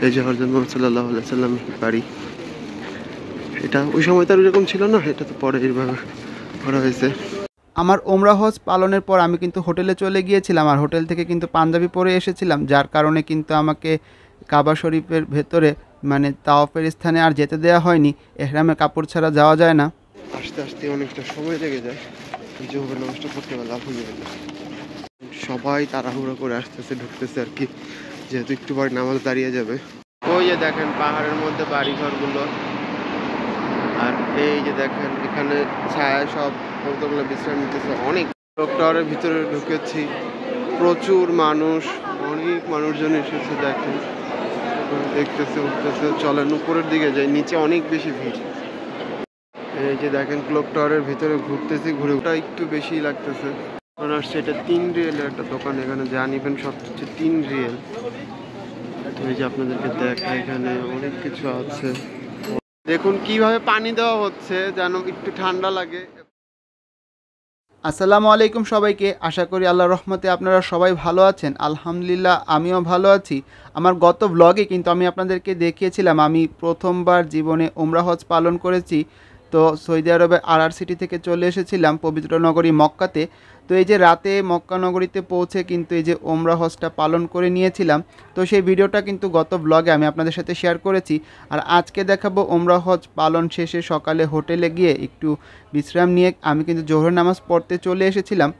এই যে হযরত মুহাম্মদ সাল্লাল্লাহু আলাইহি সাল্লাম বাড়ি। এটা ওই সময় তো এরকম ছিল না, এটা তো পরে এইভাবে করা হয়েছে। আমার ওমরা হজ পালনের পর আমি কিন্তু হোটেলে চলে গিয়েছিলাম, আর হোটেল থেকে কিন্তু পাঞ্জাবি পরে এসেছিলাম, যার কারণে কিন্তু আমাকে কাবা শরীফের ভেতরে মানে তাওয়াফের স্থানে আর যেতে দেওয়া হয়নি। এহরামের কাপড় ছাড়া যাওয়া যায় না। আস্তে আস্তে অনেকটা সময় লেগে যায় জোহরের নামাজটা পড়তে পারলে আলহামদুলিল্লাহ। সবাই তাড়াহুড়ো করে আসতেছে, ঢুকতেছে আর কি, যেহেতু একটু পরে নামাজ দাঁড়িয়ে যাবে। ওই যে দেখেন পাহাড়ের মধ্যে বাড়িঘরগুলো, আর এই যে দেখেন এখানে ছায়া সব কবুতরগুলো বিশ্রাম নিতেছে। অনেক টাওয়ারের ভিতরে ঢুকেছি, প্রচুর মানুষ, অনেক মানুষজন এসেছে। দেখেন দেখতেছে, উঠতেছে, চলেন উপরের দিকে যাই, নিচে অনেক বেশি ভিড়। এই যে দেখেন ক্লক টাওয়ারের ভিতরে ঘুরতেছি, ঘুরে ওটা একটু বেশি লাগতেছে। কারণ আসছে এটা 3 রিয়েলের একটা দোকান, এখানে যা নিবেন সব হচ্ছে 3 রিয়েল। তো এই যে আপনাদেরকে দেখা, এখানে অনেক কিছু আছে। দেখুন কিভাবে পানি দেওয়া হচ্ছে যেন একটু ঠান্ডা লাগে। আসসালামু আলাইকুম সবাইকে, আশা করি আল্লাহর রহমতে আপনারা সবাই ভালো আছেন। আলহামদুলিল্লাহ আমিও ভালো আছি। আমার গত ব্লগে কিন্তু আমি আপনাদেরকে দেখিয়েছিলাম আমি প্রথমবার জীবনে ওমরা হজ পালন করেছি। তো সৌদি আরবের আরআর সিটি থেকে চলে এসেছিলাম পবিত্র নগরী মক্কাতে। তো এই যে রাতে মক্কা নগরীতে পৌঁছে কিন্তু এই যে ওমরা হজটা পালন করে নিয়েছিলাম। তো সেই ভিডিওটা কিন্তু গত ব্লগে আমি আপনাদের সাথে শেয়ার করেছি। আর আজকে দেখাবো ওমরা হজ পালন শেষে সকালে হোটেলে গিয়ে একটু বিশ্রাম নিয়ে আমি কিন্তু জোহরের নামাজ পড়তে চলে এসেছিলাম,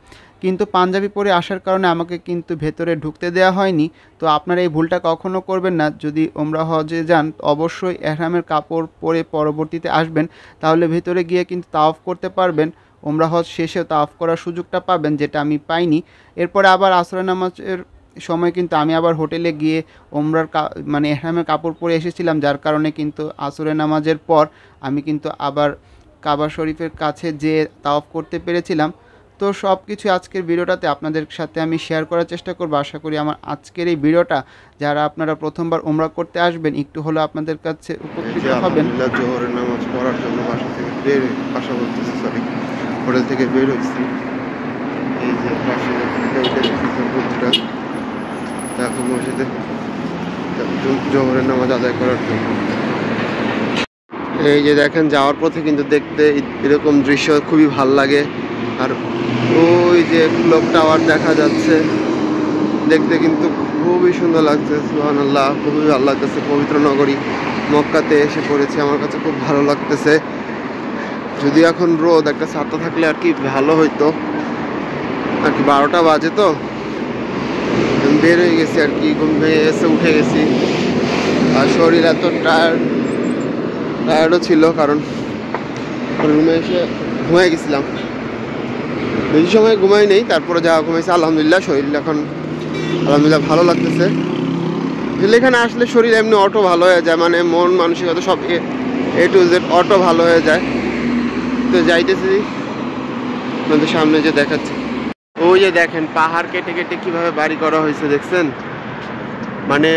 কিন্তু পাঞ্জাবি পরে আসার কারণে আমাকে কিন্তু ভেতরে ঢুকতে দেওয়া হয়নি। তো আপনারা এই ভুলটা কখনও করবেন না, যদি ওমরা হজে যান অবশ্যই এহরামের কাপড় পরে পরবর্তীতে আসবেন, তাহলে ভেতরে গিয়ে কিন্তু তাওয়াফ করতে পারবেন। ওমরা হজ শেষেও তাওয়াফ করার সুযোগটা পাবেন, যেটা আমি পাইনি। এরপরে আবার আসরের নামাজের সময় কিন্তু আমি আবার হোটেলে গিয়ে ওমরার মানে এহরামের কাপড় পরে এসেছিলাম, যার কারণে কিন্তু আসরের নামাজের পর আমি কিন্তু আবার কাবা শরীফের কাছে যেয়ে তাওয়াফ করতে পেরেছিলাম। তো সব কিছু আজকের ভিডিওটাতে আপনাদের সাথে আমি শেয়ার করার চেষ্টা করব। আশা করি আমার আজকের এই ভিডিওটা যারা আপনারা প্রথমবার ওমরা করতে আসবেন একটু হলেও আপনাদের কাছে উপকৃত হবেন। জোহরের নামাজ পড়ার জন্য বাসা বলতেছি, সরি, হোটেল থেকে বের হয়েছি। এই যে পাশে এখন মসজিদে জোহরের নামাজ আদায় করার জন্য। এই যে দেখেন যাওয়ার পথে কিন্তু দেখতে এরকম দৃশ্য খুবই ভাল লাগে। আর ওই যে ক্লক টাওয়ার দেখা যাচ্ছে, দেখতে কিন্তু খুবই সুন্দর লাগছে। সুবহানাল্লাহ, খুবই ভালো লাগতেছে। পবিত্র নগরী মক্কাতে এসে পড়েছে, আমার কাছে খুব ভালো লাগতেছে। যদি এখন রোদ, একটা ছাতা থাকলে আর কি ভালো হইতো। আর কি 12টা বাজে, তো বের হয়ে গেছি আর কি, ঘুম ভেঙে এসে উঠে গেছি। আর শরীর এত টায়ার্ডও ছিল, কারণ রুমে এসে ঘুমাই গেছিলাম। বেশি সময় ঘুমাই নেই, তারপরে যা ঘুমাইছে আলহামদুলিল্লাহ শরীর এখন আলহামদুলিল্লাহ ভালো লাগতেছে। এখানে আসলে শরীর এমনি অটো ভালো হয়ে যায়, মানে মন মানসিকতা সব এ টু জেড অটো ভালো হয়ে যায়। তো যাইতেছি আপনাদের সামনে যে দেখাচ্ছি, ওই যে দেখেন পাহাড় কেটে কেটে কিভাবে বাড়ি করা হয়েছে, দেখছেন? মানে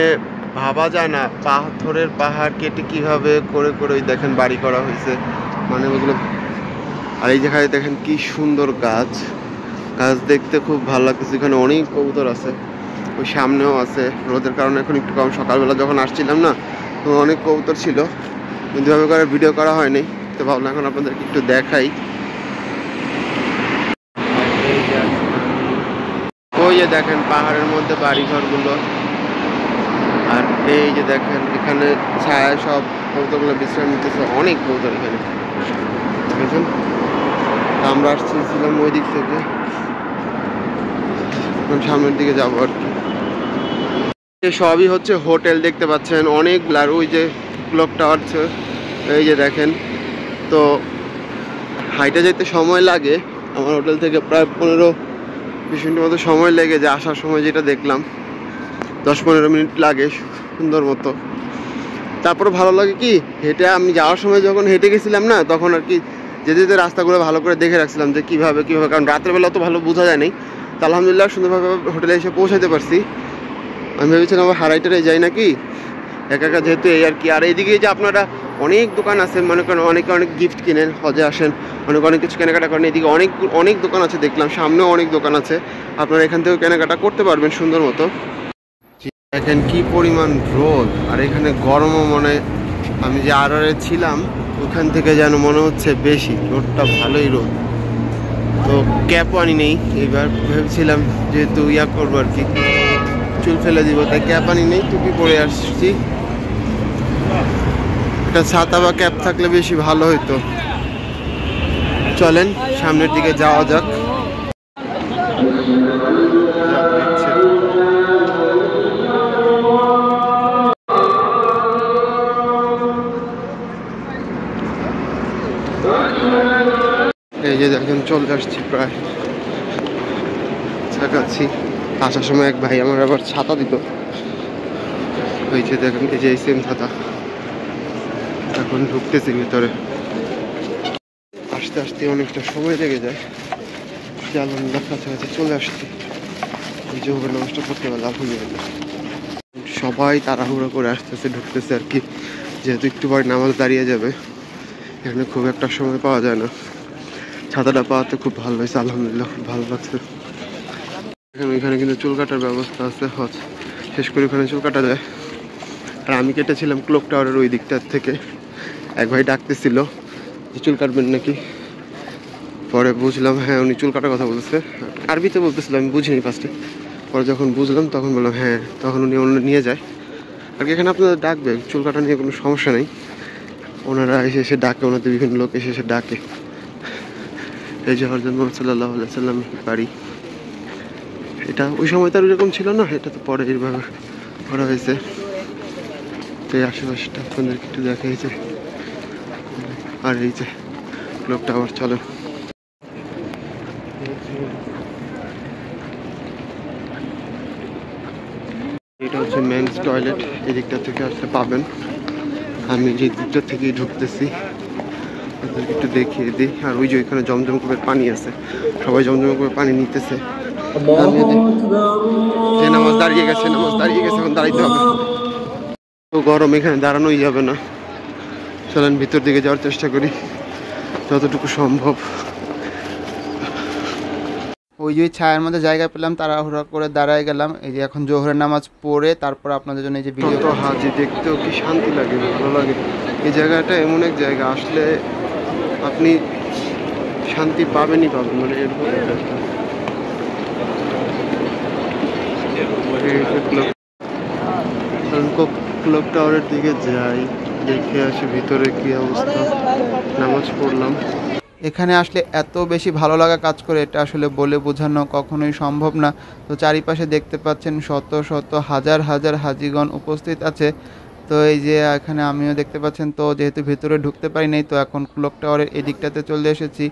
ভাবা যায় না, পাথরের পাহাড় কেটে কিভাবে করে করে ওই দেখেন বাড়ি করা হয়েছে, মানে ওইগুলো। আর এই যেখানে দেখেন কি সুন্দর গাছ, গাছ দেখতে খুব ভালো লাগতেছে। এখানে অনেক কবুতর আছে, ওই সামনেও আছে। রোদের কারণে এখন একটু কম, সকালবেলা যখন আসছিলাম না তো অনেক কবুতর ছিল, কিন্তু এভাবে করে ভিডিও করা হয়নি। তো ভাবলাম এখন আপনাদেরকে একটু দেখাই। ওই যে দেখেন পাহাড়ের মধ্যে বাড়িঘরগুলো, আর এই যে দেখেন এখানে ছায়া সব কবুতরগুলো বিশ্রাম নিতেছে। অনেক কবুতর এখানে, দেখেছেন? আমরা আসছিলাম ওই দিক থেকে, সামনের দিকে যাবো আর কি। সবই হচ্ছে হোটেল, দেখতে পাচ্ছেন অনেক। আর ওই যে ক্লক টাওয়ার, এই যে দেখেন। তো হাইটে যেতে সময় লাগে, আমার হোটেল থেকে প্রায় 15-20 মিনিটের মতো সময় লেগে যায়। আসার সময় যেটা দেখলাম 10-15 মিনিট লাগে সুন্দর মতো। তারপরে ভালো লাগে কি, হেঁটে আমি যাওয়ার সময় যখন হেঁটে গেছিলাম না, তখন আর কি যেতে যেতে রাস্তাগুলো ভালো করে দেখে রাখছিলাম যে কীভাবে, কারণ রাতের বেলা তো ভালো বোঝা যায় নাই। তো আলহামদুলিল্লাহ সুন্দরভাবে হোটেলে এসে পৌঁছাতে পারছি। আমি ভেবেছিলাম আবার হারাইটারে যাই নাকি একা একা, যেহেতু এই আর কি। আর এইদিকে যে আপনারা অনেক দোকান আছে, মনে করেন অনেকে অনেক গিফট কিনেন, হজে আসেন, অনেক কিছু কেনাকাটা করেন। এদিকে অনেক দোকান আছে দেখলাম, সামনেও অনেক দোকান আছে, আপনারা এখান থেকেও কেনাকাটা করতে পারবেন সুন্দর মতো। দেখেন কি পরিমাণ রোদ, আর এখানে গরমও মনে, আমি যে আড়ারে ছিলাম ওখান থেকে যেন মনে হচ্ছে বেশি রোদটা, ভালোই রোদ। তো ক্যাপও আনি নেই, এবার ভেবেছিলাম যেহেতু ইয়া করবো আর কি, চুল ফেলে দিব, তাই ক্যাপ আনি নেই, টুপি পরে আসছি। একটা ছাতা বা ক্যাপ থাকলে বেশি ভালো হইতো। চলেন সামনের দিকে যাওয়া যাক। এই যে দেখেন চলে আসছি প্রায় কাছাকাছি। আসার সময় এক ভাই আমার আবার ছাতা দিত, ওই যে দেখেন এই যে সেম ছাতা। এখন ঢুকতেছি ভিতরে, আস্তে আস্তে অনেকটা সময় লেগে যায়। আলহামদুলিল্লাহ কাছাকাছি চলে আসছি। এই যে ওখানে নামাজটা পড়তে পারলে আলহামদুলিল্লাহ। সবাই তাড়াহুড়ো করে আসতেছে, ঢুকতেছে আর কি, যেহেতু একটু পরে নামাজ দাঁড়িয়ে যাবে। এখানে খুব একটা সময় পাওয়া যায় না। ছাতাটা পাওয়াতে খুব ভালো হয়েছে, আলহামদুলিল্লাহ খুব ভালো লাগছে। এখানে কিন্তু চুল কাটার ব্যবস্থা আছে, হজ শেষ করে ওখানে চুল কাটা যায়। আর আমি কেটেছিলাম ক্লক টাওয়ারের ওই দিকটার থেকে। এক ভাই ডাকতেছিল যে চুল কাটবেন নাকি, পরে বুঝলাম হ্যাঁ উনি চুল কাটার কথা বলতেছে, আরবিতে বলতেছিল, আমি বুঝিনি ফার্স্টে। পরে যখন বুঝলাম তখন বললাম হ্যাঁ, তখন উনি অন্য নিয়ে যায় আর কি। এখানে আপনাদের ডাকবে, চুল কাটা নিয়ে কোনো সমস্যা নেই, ওনারা এসে এসে ডাকে, ওনাদের বিভিন্ন লোক এসে এসে ডাকে। এই যে হযরত মুহাম্মদ সাল্লাল্লাহু আলাইহি সাল্লাম বাড়ি, এটা ওই সময় তো আর এরকম ছিল না, এটা তো পরে এইভাবে করা হয়েছে। তো এই আশেপাশটা আপনাদেরকে একটু দেখাইছে। আর এই যে ক্লক টাওয়ার, চলো। এটা হচ্ছে মেন্স টয়লেট, এই দিকটা থেকে আসতে পাবেন। আমি যে দিকটা থেকেই ঢুকতেছি, আপনাদেরকে একটু দেখিয়ে দিই। আর ওই যে ওইখানে জমজম কূপের পানি আছে, সবাই জমজম কূপের পানি নিতেছে। যে নামাজ দাঁড়িয়ে গেছে, নামাজ দাঁড়িয়ে গেছে, এখন দাঁড়াইতে হবে। তো গরম, এখানে দাঁড়ানোই যাবে না। চলেন ভিতর দিকে যাওয়ার চেষ্টা করি যতটুকু সম্ভব। ওই যে ছায়ার মধ্যে জায়গা পেলাম, তাড়াহুড়া করে দাঁড়ায় গেলাম। এই যে এখন জোহরের নামাজ পড়ে তারপর আপনাদের জন্য এই যে ভিডিও। তো হাজি দেখতেও কি শান্তি লাগে, ভালো লাগে। এই জায়গাটা এমন এক জায়গা, আসলে আপনি শান্তি পাবেনই পাবেন, মানে এরকম ক্লক টাওয়ারের দিকে যাই, দেখে আসি ভিতরে কি অবস্থা। নামাজ পড়লাম। এখানে আসলে এত বেশি ভালো লাগা কাজ করে, এটা আসলে বলে বোঝানো কখনোই সম্ভব না। তো চারিপাশে দেখতে পাচ্ছেন শত শত হাজার হাজার হাজিগণ উপস্থিত আছে। তো এই যে এখানে আমিও দেখতে পাচ্ছেন। তো যেহেতু ভেতরে ঢুকতে পারি নাই, তো এখন ক্লক টাওয়ারের এই দিকটাতে চলে এসেছি।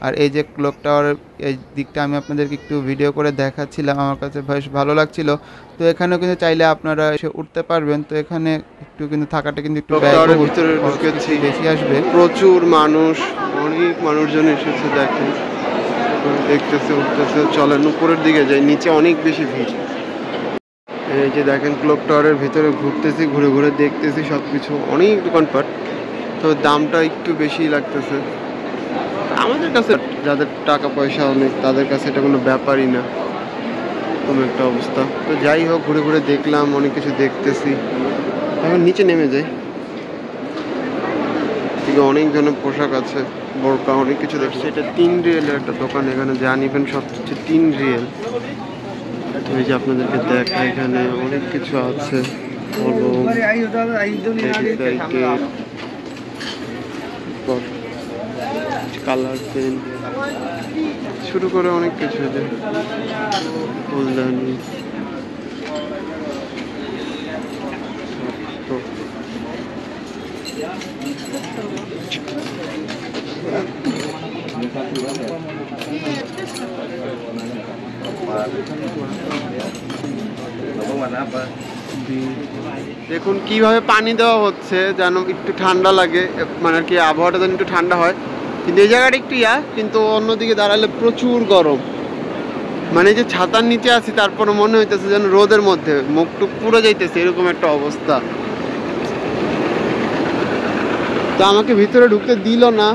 আর এই যে ক্লক টাওয়ারের এই দিকটা আমি আপনাদেরকে একটু ভিডিও করে দেখাচ্ছিলাম, আমার কাছে বেশ ভালো লাগছিল। তো এখানেও কিন্তু চাইলে আপনারা এসে উঠতে পারবেন। তো এখানে একটু কিন্তু থাকাটা কিন্তু একটু ভিতরে ঢুকেছি, বেশি আসবে। প্রচুর মানুষ, অনেক মানুষজন এসেছে, দেখেন দেখতেছে, উঠতেছে। চলেন উপরের দিকে যাই, নিচে অনেক বেশি ভিড়। এই যে দেখেন ক্লক টাওয়ারের ভিতরে ঘুরতেছি, ঘুরে ঘুরে দেখতেছি সবকিছু, অনেক দোকানপাট। তো দামটা একটু বেশি লাগতেছে আমাদের কাছে, যাদের টাকা পয়সা অনেক তাদের কাছে এটা কোনো ব্যাপারই না, কোনো একটা অবস্থা। তো যাই হোক, ঘুরে ঘুরে দেখলাম, অনেক কিছু দেখতেছি। এখন নিচে নেমে যাই, এদিকে অনেক ধরনের পোশাক আছে, বোরকা, অনেক কিছু দেখছি। এটা 3 রিয়েলের একটা দোকান, এখানে যা নিবেন সব হচ্ছে 3 রিয়েল। এই যে আপনাদেরকে দেখা, এখানে অনেক কিছু আছে, কালার পেন শুরু করে অনেক কিছু, ফুলদানি, দেখুন কিভাবে পানি দেওয়া হচ্ছে যেন একটু ঠান্ডা লাগে, মানে আর কি আবহাওয়াটা যেন একটু ঠান্ডা হয়। কিন্তু এই জায়গাটা একটু কিন্তু অন্যদিকে দাঁড়ালে প্রচুর গরম। মানে যে ছাতার নিচে আছি তারপরে মনে হইতেছে যেন রোদের মধ্যে মুখ টুক পুরো যাইতেছে, এরকম একটা অবস্থা। তো আমাকে ভিতরে ঢুকতে দিল না,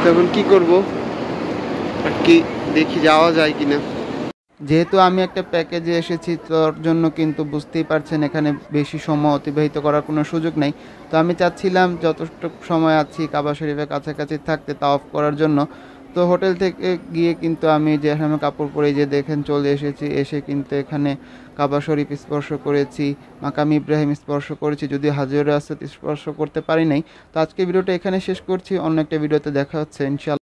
তখন কি করব আর কি, দেখি যাওয়া যায় কিনা। যেহেতু আমি একটা প্যাকেজে এসেছি তোর জন্য কিন্তু বুঝতেই পারছেন এখানে বেশি সময় অতিবাহিত করার কোনো সুযোগ নেই। তো আমি চাচ্ছিলাম যতটুকু সময় আছি কাবা শরীফের কাছাকাছি থাকতে তাওয়াফ করার জন্য। তো হোটেল থেকে গিয়ে কিন্তু আমি যে এখানে কাপড় পরে যে দেখেন চলে এসেছি, এসে কিন্তু এখানে কাবা শরীফ স্পর্শ করেছি, মাকাম ইব্রাহিম স্পর্শ করেছি, যদিও হাজরে আসওয়াদ স্পর্শ করতে পারি নাই। তো আজকে ভিডিওটা এখানে শেষ করছি, অন্য একটা ভিডিওতে দেখা হচ্ছে ইনশাআল্লাহ।